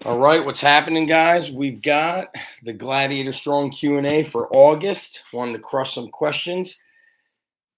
All right, what's happening, guys? We've got the Gladiator Strong Q&A for August. Wanted to crush some questions.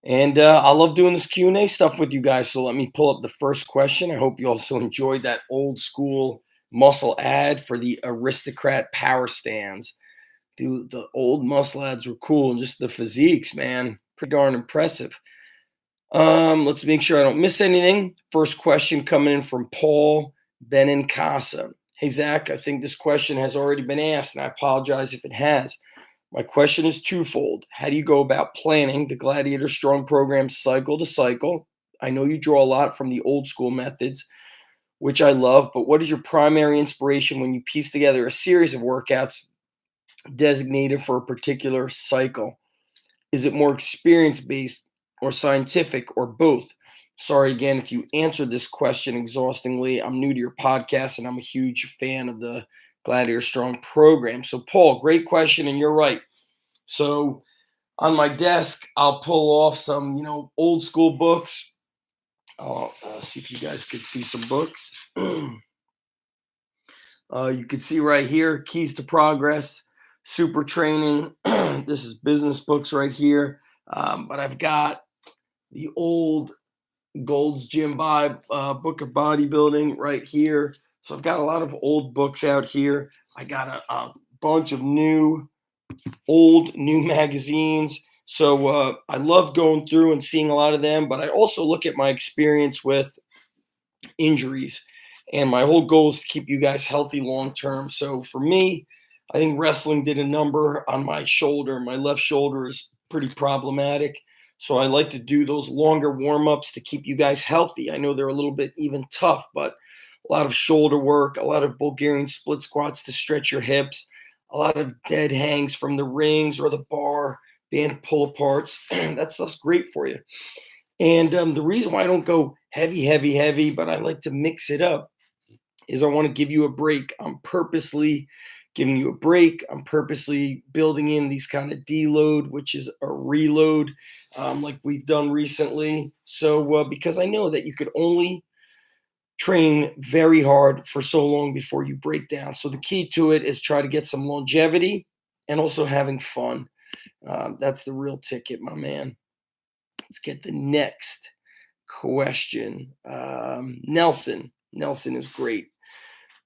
And I love doing this Q&A stuff with you guys. So let me pull up the first question. I hope you also enjoyed that old school muscle ad for the Aristocrat power stands. Dude, the old muscle ads were cool. Just the physiques, man. Pretty darn impressive. Let's make sure I don't miss anything. First question coming in from Paul Benincasa. Hey, Zach, I think this question has already been asked, and I apologize if it has. My question is twofold. How do you go about planning the Gladiator Strong program cycle to cycle? I know you draw a lot from the old school methods, which I love, but what is your primary inspiration when you piece together a series of workouts designated for a particular cycle? Is it more experience based or scientific or both? Sorry again if you answered this question exhaustingly. I'm new to your podcast and I'm a huge fan of the Gladiator Strong program. So, Paul, great question, and you're right. So, on my desk, I'll pull off some, old school books. I'll see if you guys could see some books. You can see right here, Keys to Progress, Super Training. This is business books right here. But I've got the old Gold's Gym Book of Bodybuilding right here. So I've got a lot of old books out here. I got a bunch of new magazines. So I love going through and seeing a lot of them, but I also look at my experience with injuries. And my whole goal is to keep you guys healthy long term. So for me, I think wrestling did a number on my shoulder. My left shoulder is pretty problematic. So I like to do those longer warm ups to keep you guys healthy. I know they're a little bit even tough, but a lot of shoulder work, a lot of Bulgarian split squats to stretch your hips, a lot of dead hangs from the rings or the bar, band pull aparts. That stuff's great for you. And the reason why I don't go heavy, but I like to mix it up is I want to give you a break. I'm purposely giving you a break. I'm purposely building in these kind of deload, which is a reload, like we've done recently. So because I know that you could only train very hard for so long before you break down. So the key to it is try to get some longevity and also having fun. That's the real ticket, my man. Let's get the next question. Nelson. Nelson is great.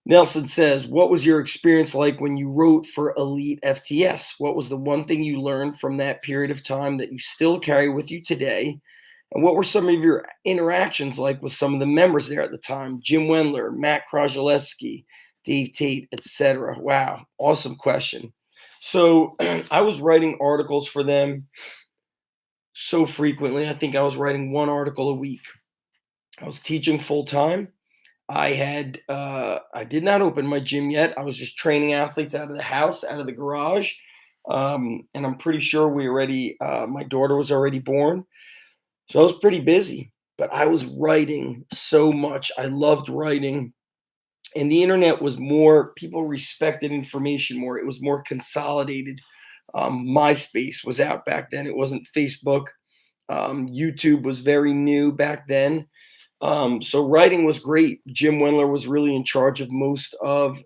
Nelson says, what was your experience like when you wrote for Elite FTS? What was the one thing you learned from that period of time that you still carry with you today? And what were some of your interactions like with some of the members there at the time? Jim Wendler, Matt Krajaleski, Dave Tate, etc. Wow, awesome question. So I was writing articles for them so frequently. I think I was writing one article a week. I was teaching full time. I did not open my gym yet. I was just training athletes out of the house, out of the garage. And I'm pretty sure my daughter was already born. So I was pretty busy, but I was writing so much. I loved writing. And the internet was more, people respected information more. It was more consolidated. MySpace was out back then. It wasn't Facebook. YouTube was very new back then. So writing was great. Jim Wendler was really in charge of most of,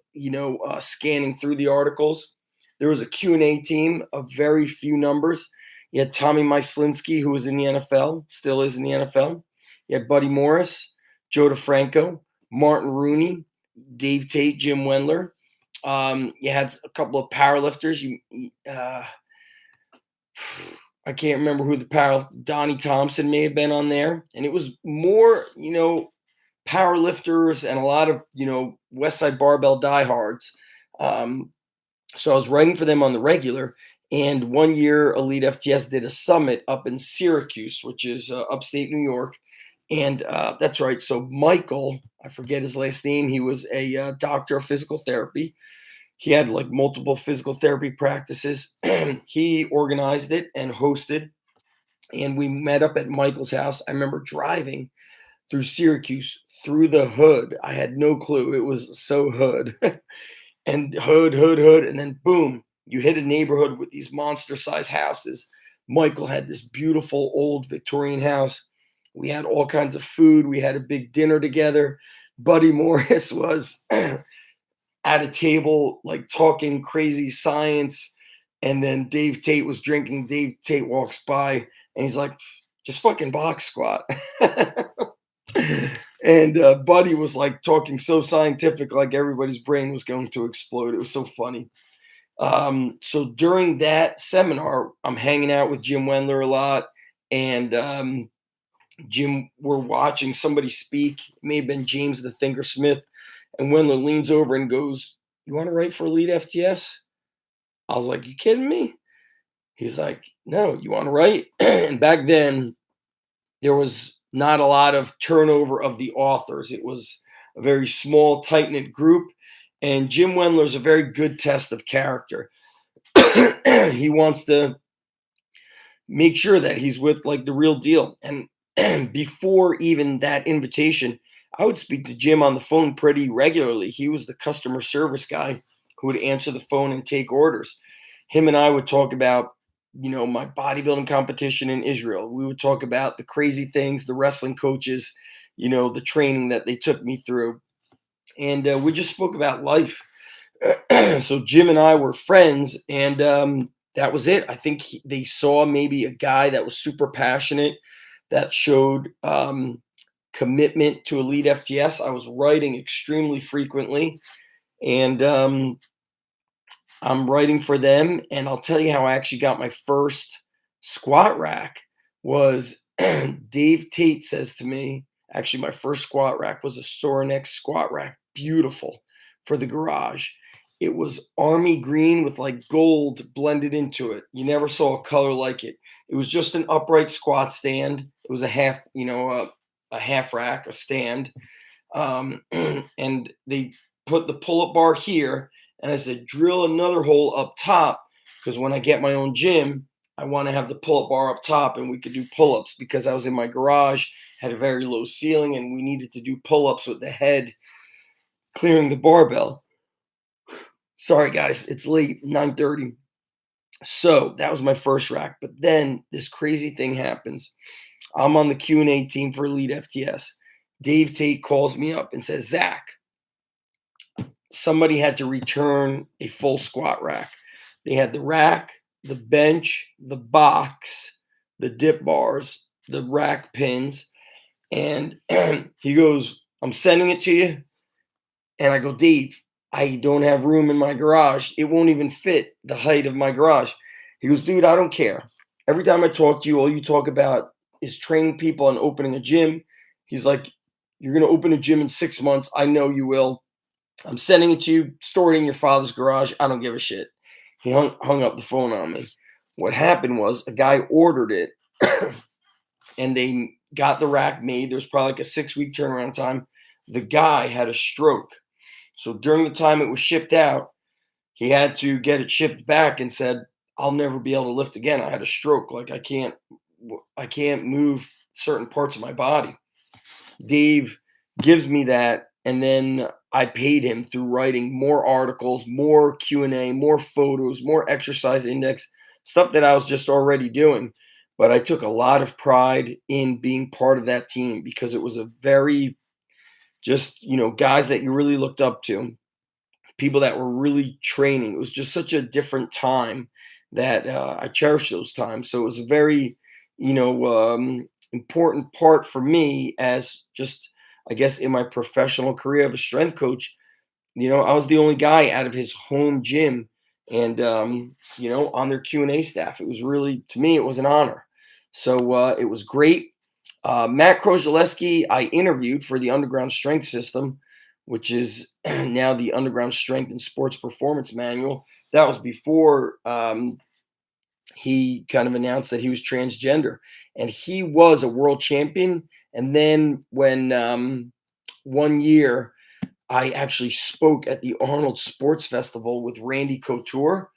scanning through the articles. There was a Q&A team of very few numbers. You had Tommy Myslinski, who was in the NFL, still is in the NFL. You had Buddy Morris, Joe DeFranco, Martin Rooney, Dave Tate, Jim Wendler. You had a couple of powerlifters. I can't remember who Donnie Thompson may have been on there. And it was more, power lifters and a lot of, West Side Barbell diehards. So I was writing for them on the regular. And one year, Elite FTS did a summit up in Syracuse, which is upstate New York. And that's right. So Michael, I forget his last name. He was a doctor of physical therapy. He had like multiple physical therapy practices. He organized it and hosted. And we met up at Michael's house. I remember driving through Syracuse through the hood. I had no clue. It was so hood. And hood. And then boom, you hit a neighborhood with these monster sized houses. Michael had this beautiful old Victorian house. We had all kinds of food. We had a big dinner together. Buddy Morris was at a table, like talking crazy science. And then Dave Tate was drinking. Dave Tate walks by and he's like, just fucking box squat. And Buddy was like talking so scientific, like everybody's brain was going to explode. It was so funny. So during that seminar, I'm hanging out with Jim Wendler a lot. And Jim, we're watching somebody speak. It may have been James the Thinker Smith. And Wendler leans over and goes, "You want to write for Elite FTS?" I was like, "You kidding me?" He's like, "No, you want to write?" And back then, there was not a lot of turnover of the authors. It was a very small, tight knit group. And Jim Wendler is a very good test of character. He wants to make sure that he's with like the real deal. And before even that invitation, I would speak to Jim on the phone pretty regularly. He was the customer service guy who would answer the phone and take orders. Him and I would talk about, my bodybuilding competition in Israel. We would talk about the crazy things, the wrestling coaches, the training that they took me through. And we just spoke about life. So Jim and I were friends, and that was it. I think they saw maybe a guy that was super passionate, that showed commitment to Elite FTS. I was writing extremely frequently, and I'm writing for them. And I'll tell you how I actually got my first squat rack was Dave Tate says to me, actually, my first squat rack was a Sorinex squat rack, beautiful for the garage. It was army green with like gold blended into it. You never saw a color like it. It was just an upright squat stand. It was a half, a half rack, a stand. And they put the pull-up bar here. And I said, drill another hole up top because when I get my own gym, I want to have the pull-up bar up top and we could do pull-ups because I was in my garage, had a very low ceiling, and we needed to do pull-ups with the head clearing the barbell. Sorry, guys, it's late, 9:30. So that was my first rack. But then this crazy thing happens. I'm on the QnA team for Elite FTS. Dave Tate calls me up and says, "Zach, somebody had to return a full squat rack. They had the rack, the bench, the box, the dip bars, the rack pins." And he goes, "I'm sending it to you." And I go, "Dave, I don't have room in my garage. It won't even fit the height of my garage." He goes, "Dude, I don't care. Every time I talk to you, all you talk about is training people and opening a gym." He's like, "You're going to open a gym in 6 months. I know you will. I'm sending it to you. Store it in your father's garage. I don't give a shit." He hung up the phone on me. What happened was a guy ordered it and they got the rack made. There's probably like a 6-week turnaround time. The guy had a stroke. So during the time it was shipped out, he had to get it shipped back and said, "I'll never be able to lift again. I had a stroke. Like I can't move certain parts of my body." Dave gives me that, and then I paid him through writing more articles, more Q&A, more photos, more exercise index, stuff that I was just already doing. But I took a lot of pride in being part of that team because it was a very just, guys that you really looked up to, people that were really training. It was just such a different time that I cherish those times. So it was a very, important part for me as just, I guess, in my professional career of a strength coach. I was the only guy out of his home gym and, on their Q&A staff. It was really, to me, it was an honor. So it was great. Matt Krozaleski, I interviewed for the Underground Strength System, which is now the Underground Strength and Sports Performance Manual. That was before he kind of announced that he was transgender. And he was a world champion. And then when one year I actually spoke at the Arnold Sports Festival with Randy Couture.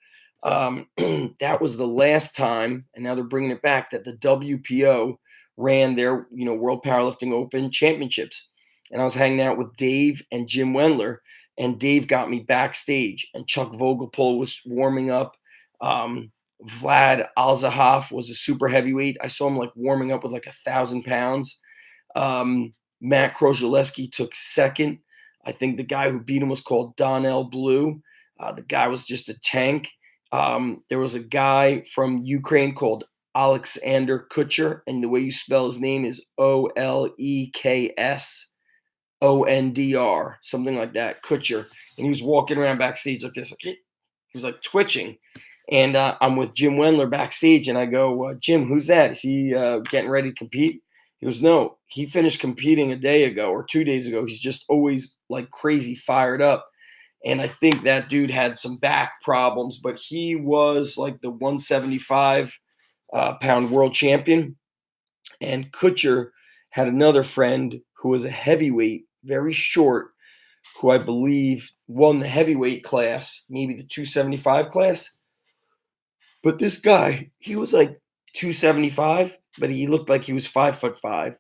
That was the last time, and now they're bringing it back, that the WPO ran their, World Powerlifting Open Championships. And I was hanging out with Dave and Jim Wendler, and Dave got me backstage, and Chuck Vogelpohl was warming up. Vlad Alzahov was a super heavyweight. I saw him like warming up with like 1,000 pounds. Matt Krozaleski took second. I think the guy who beat him was called Donnell Blue. The guy was just a tank. There was a guy from Ukraine called Alexander Kutcher, and the way you spell his name is Oleksondr, something like that, Kutcher. And he was walking around backstage like this, like he was like twitching. And I'm with Jim Wendler backstage, and I go, Jim, who's that? Is he getting ready to compete? He goes, no, he finished competing a day ago or 2 days ago. He's just always like crazy fired up. And I think that dude had some back problems, but he was like the 175 pound world champion. And Kutcher had another friend who was a heavyweight, very short, who I believe won the heavyweight class, maybe the 275 class. But this guy, he was like 275, but he looked like he was 5'5".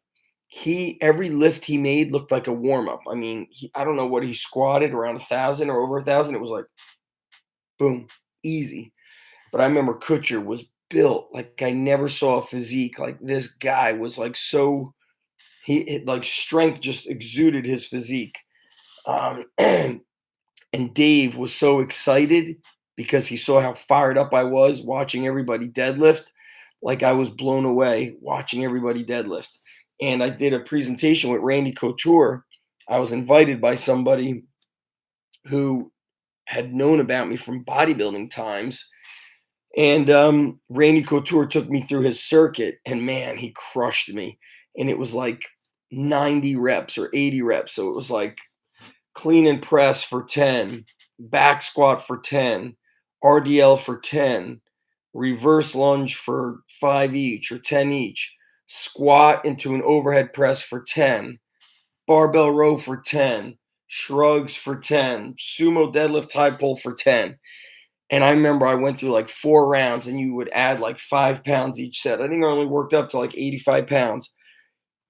Every lift he made looked like a warm up. I mean, I don't know what he squatted, around 1,000 or over 1,000. It was like boom, easy. But I remember Kutcher was built like I never saw a physique. Like this guy was like like strength just exuded his physique. And Dave was so excited because he saw how fired up I was watching everybody deadlift. Like I was blown away watching everybody deadlift. And I did a presentation with Randy Couture. I was invited by somebody who had known about me from bodybuilding times. And Randy Couture took me through his circuit, and man, he crushed me. And it was like 90 reps or 80 reps. So it was like clean and press for 10, back squat for 10, RDL for 10, reverse lunge for 5 each or 10 each, squat into an overhead press for 10, barbell row for 10, shrugs for 10, sumo deadlift high pull for 10. And I remember I went through like 4 rounds, and you would add like 5 pounds each set. I think I only worked up to like 85 pounds.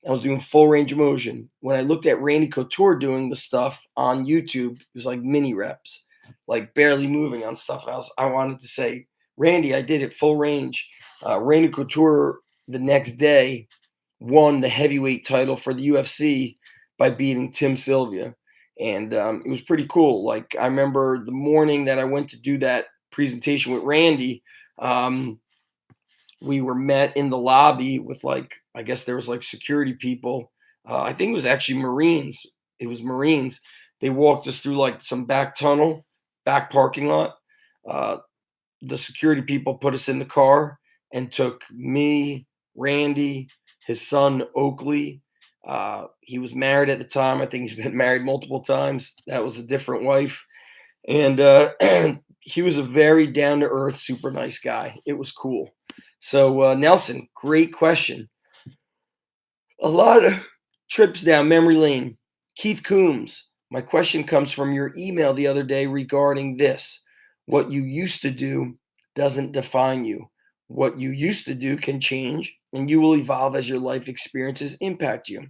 I was doing full range of motion. When I looked at Randy Couture doing the stuff on YouTube, it was like mini reps, like barely moving on stuff. And I wanted to say, Randy, I did it full range. Randy Couture the next day won the heavyweight title for the UFC by beating Tim Sylvia. And it was pretty cool. Like I remember the morning that I went to do that presentation with Randy, we were met in the lobby with like, I guess there was like security people. I think it was actually Marines. It was Marines. They walked us through like some back tunnel, back parking lot. The security people put us in the car and took me, Randy, his son Oakley. He was married at the time. I think he's been married multiple times. That was a different wife. And he was a very down to earth, super nice guy. It was cool. So, Nelson, great question. A lot of trips down memory lane. Keith Coombs, my question comes from your email the other day regarding this. What you used to do doesn't define you. What you used to do can change, and you will evolve as your life experiences impact you.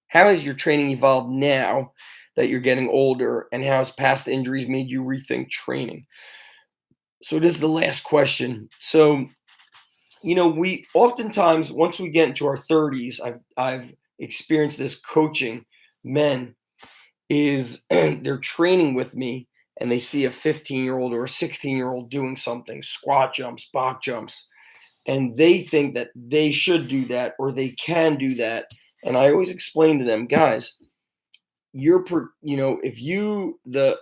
How has your training evolved now that you're getting older, and how has past injuries made you rethink training? So, this is the last question. So, we oftentimes, once we get into our 30s, I've experienced this coaching men is they're training with me, and they see a 15-year-old or a 16-year-old doing something, squat jumps, box jumps, and they think that they should do that or they can do that. And I always explain to them, guys, if the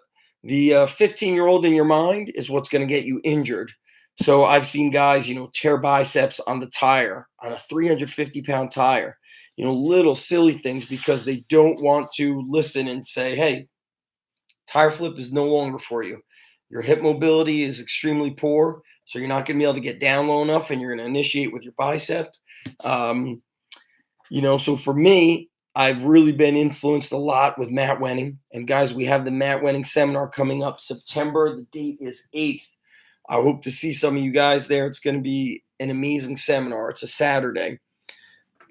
15-year-old in your mind is what's going to get you injured. So I've seen guys, tear biceps on the tire, on a 350-pound tire, little silly things because they don't want to listen and say, hey, tire flip is no longer for you. Your hip mobility is extremely poor, so you're not going to be able to get down low enough, and you're going to initiate with your bicep. So for me, I've really been influenced a lot with Matt Wenning. And guys, we have the Matt Wenning seminar coming up September. The date is 8th. I hope to see some of you guys there. It's going to be an amazing seminar. It's a Saturday.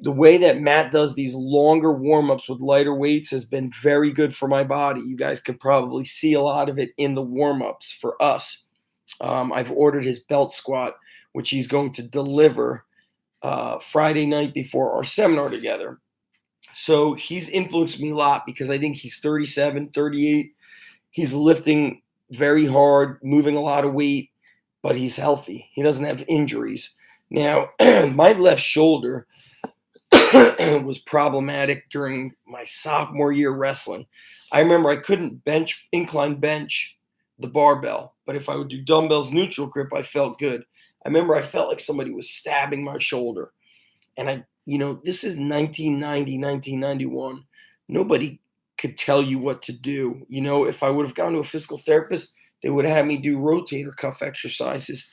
The way that Matt does these longer warm-ups with lighter weights has been very good for my body. You guys could probably see a lot of it in the warm-ups for us. I've ordered his belt squat, which he's going to deliver Friday night before our seminar together. So he's influenced me a lot because I think he's 37, 38. He's lifting very hard, moving a lot of weight, but he's healthy. He doesn't have injuries. Now, my left shoulder was problematic during my sophomore year wrestling. I remember I couldn't incline bench the barbell, but if I would do dumbbells neutral grip, I felt good. I remember I felt like somebody was stabbing my shoulder. And this is 1990, 1991. Nobody could tell you what to do. If I would have gone to a physical therapist, they would have had me do rotator cuff exercises.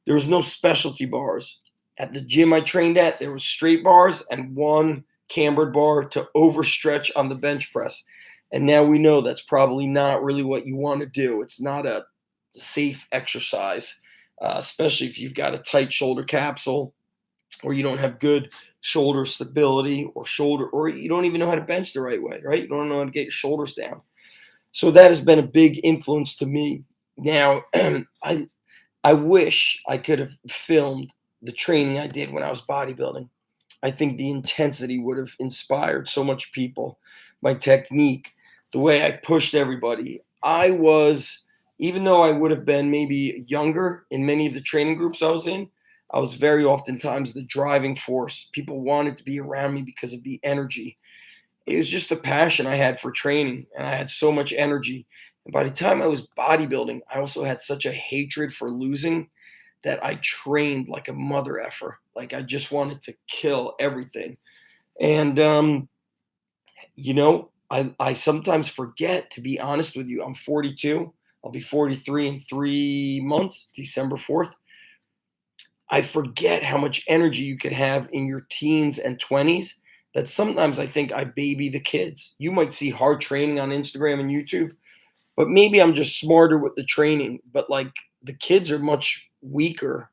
There was no specialty bars. At the gym I trained at, there was straight bars and one cambered bar to overstretch on the bench press. And now we know that's probably not really what you want to do. It's not a safe exercise, especially if you've got a tight shoulder capsule or you don't have good shoulder stability or you don't even know how to bench the right way, right? You don't know how to get your shoulders down. So that has been a big influence to me. Now, I wish I could have filmed the training I did when I was bodybuilding. I think the intensity would have inspired so much people. My technique, the way I pushed everybody. Even though I would have been maybe younger in many of the training groups I was in, I was very oftentimes the driving force. People wanted to be around me because of the energy. It was just the passion I had for training, and I had so much energy. And by the time I was bodybuilding, I also had such a hatred for losing that I trained like a mother effer. Like I just wanted to kill everything. And I sometimes forget, to be honest with you. I'm 42. I'll be 43 in 3 months, December 4th. I forget how much energy you could have in your teens and 20s that sometimes I think I baby the kids. You might see hard training on Instagram and YouTube, but maybe I'm just smarter with the training. But like the kids are much weaker,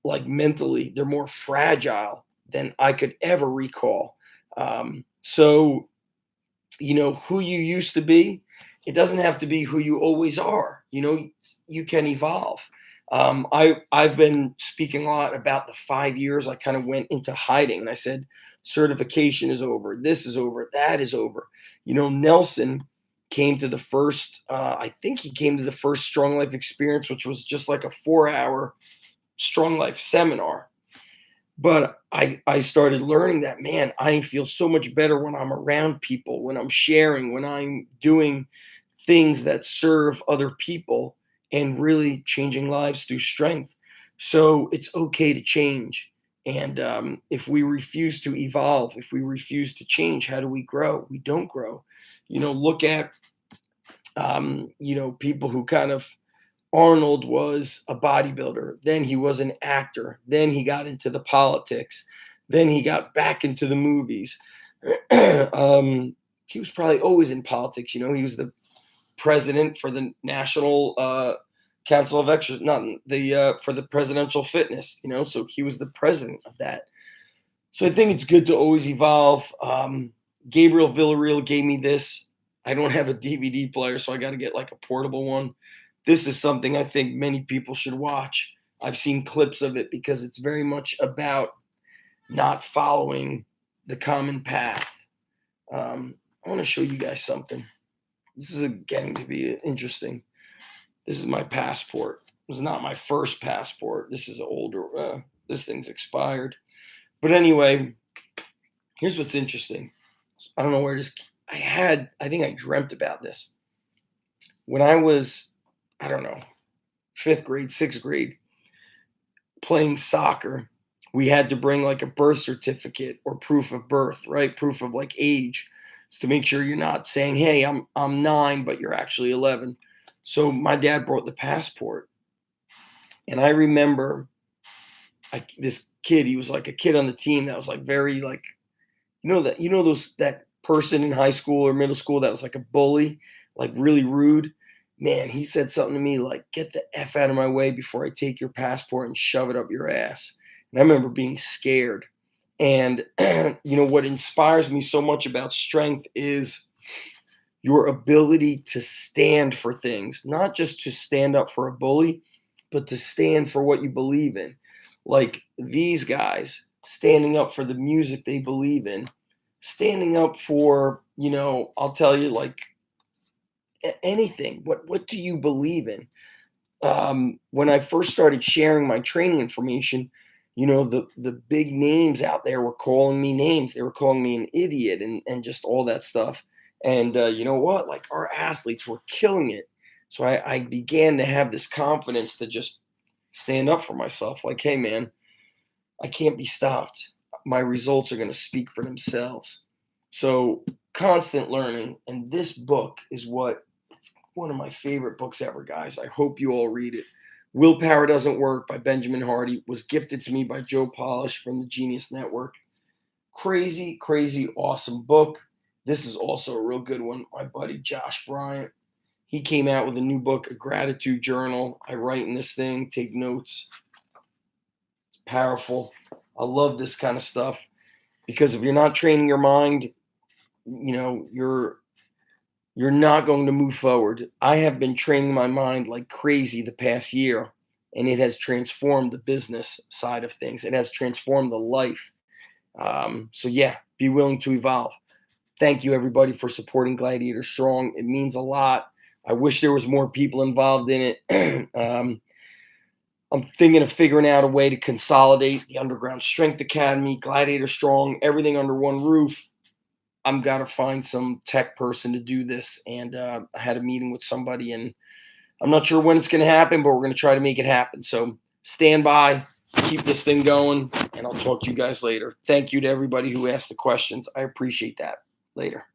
like mentally, they're more fragile than I could ever recall. So, who you used to be, it doesn't have to be who you always are. You can evolve. I've been speaking a lot about the 5 years I kind of went into hiding, and I said certification is over, this is over, that is over. Nelson came to the first. I think he came to the first Strong Life experience, which was just like a 4-hour Strong Life seminar. But I started learning that, man, I feel so much better when I'm around people, when I'm sharing, when I'm doing things that serve other people and really changing lives through strength. So it's okay to change. And if we refuse to evolve, if we refuse to change, how do we grow? We don't grow. Look at, people who kind of, Arnold was a bodybuilder. Then he was an actor. Then he got into the politics. Then he got back into the movies. He was probably always in politics. He was the president for the National Council of Exercise, not the for the presidential fitness. So he was the president of that. So I think it's good to always evolve. Gabriel Villarreal gave me this. I don't have a DVD player, so I got to get like a portable one. This is something I think many people should watch. I've seen clips of it because it's very much about not following the common path. I want to show you guys something. This is getting to be interesting. This is my passport. It was not my first passport. This is older. This thing's expired. But anyway, here's what's interesting. I don't know where this. I think I dreamt about this when I was, I don't know, 5th grade, 6th grade, playing soccer. We had to bring like a birth certificate or proof of birth, right? Proof of like age, to make sure you're not saying, "Hey, I'm 9, but you're actually 11." So my dad brought the passport, and I remember this kid. He was like a kid on the team that was like very like, that person in high school or middle school that was like a bully, like really rude. Man, he said something to me like, "Get the F out of my way before I take your passport and shove it up your ass." And I remember being scared. And, what inspires me so much about strength is your ability to stand for things, not just to stand up for a bully, but to stand for what you believe in. Like these guys standing up for the music they believe in, standing up for, I'll tell you, like, anything. What do you believe in? When I first started sharing my training information, the big names out there were calling me names. They were calling me an idiot and just all that stuff. And you know what? Like, our athletes were killing it. So I began to have this confidence to just stand up for myself. Like, hey, man, I can't be stopped. My results are going to speak for themselves. So constant learning. And this book is one of my favorite books ever, guys. I hope you all read it. Willpower Doesn't Work by Benjamin Hardy was gifted to me by Joe Polish from the Genius Network. Crazy, crazy, awesome book. This is also a real good one. My buddy Josh Bryant, he came out with a new book, A Gratitude Journal. I write in this thing, take notes. It's powerful. I love this kind of stuff because if you're not training your mind, you're not going to move forward. I have been training my mind like crazy the past year, and it has transformed the business side of things. It has transformed the life. So yeah, be willing to evolve. Thank you, everybody, for supporting Gladiator Strong. It means a lot. I wish there was more people involved in it. I'm thinking of figuring out a way to consolidate the Underground Strength Academy, Gladiator Strong, everything under one roof. I'm got to find some tech person to do this. And I had a meeting with somebody, and I'm not sure when it's going to happen, but we're going to try to make it happen. So stand by, keep this thing going, and I'll talk to you guys later. Thank you to everybody who asked the questions. I appreciate that. Later.